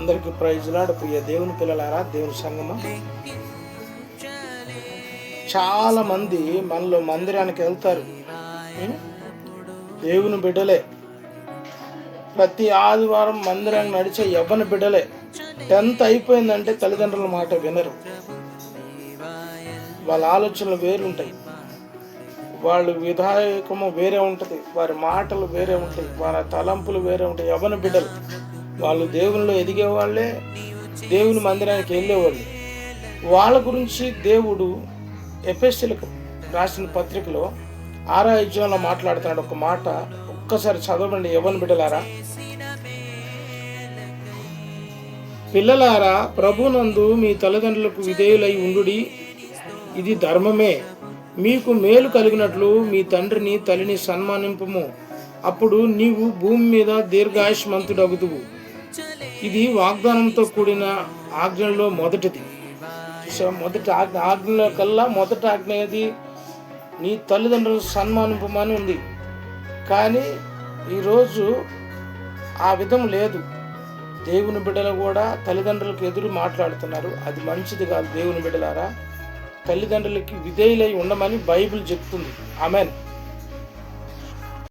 అందరికీ praise lord. ప్రియ దేవుని పిల్లలారా, దేవుని సంగమం, చాలా మంది మనలో మందిరానికి వెళ్తారు, దేవుని బిడ్డలే. ప్రతి ఆదివారం మందిరానికి నడిచే యవ్వన బిడ్డలే. 10th అయిపోయిందంటే తల్లిదండ్రుల మాట వినరు. వాళ్ళ ఆలోచనలు వేరుంటాయి, వాళ్ళ విధాయకము వేరే ఉంటుంది, వారి మాటలు వేరే ఉంటాయి, వారి తలంపులు వేరే ఉంటాయి. యవ్వన బిడ్డలు వాళ్ళు దేవునిలో ఎదిగేవాళ్ళే, దేవుని మందిరానికి వెళ్ళేవాళ్ళు. వాళ్ళ గురించి దేవుడు ఎఫెసీయులకు రాసిన పత్రికలో 6వ అధ్యాయంలో మాట్లాడుతున్నాడు. ఒక మాట ఒక్కసారి చదవండి యవ్వన బిడ్డలారా. పిల్లలారా, ప్రభునందు మీ తల్లిదండ్రులకు విధేయులై ఉండుడి, ఇది ధర్మమే. మీకు మేలు కలిగినట్లు మీ తండ్రిని తల్లిని సన్మానింపుము, అప్పుడు నీవు భూమి మీద దీర్ఘాయుష్మంతుడగుదువు. ఇది వాగ్దానంతో కూడిన ఆజ్ఞలో మొదటిది. మొదటి ఆజ్ఞలో కల్లా మొదటి ఆజ్ఞ ఏది? నీ తల్లిదండ్రులను సన్మానింపమని ఉంది. కానీ ఈరోజు ఆ విధం లేదు. దేవుని బిడ్డలు కూడా తల్లిదండ్రులకు ఎదురు మాట్లాడుతున్నారు. అది మంచిది కాదు. దేవుని బిడ్డలారా, తల్లిదండ్రులకి విధేయులై ఉండమని బైబిల్ చెప్తుంది. ఆమెన్.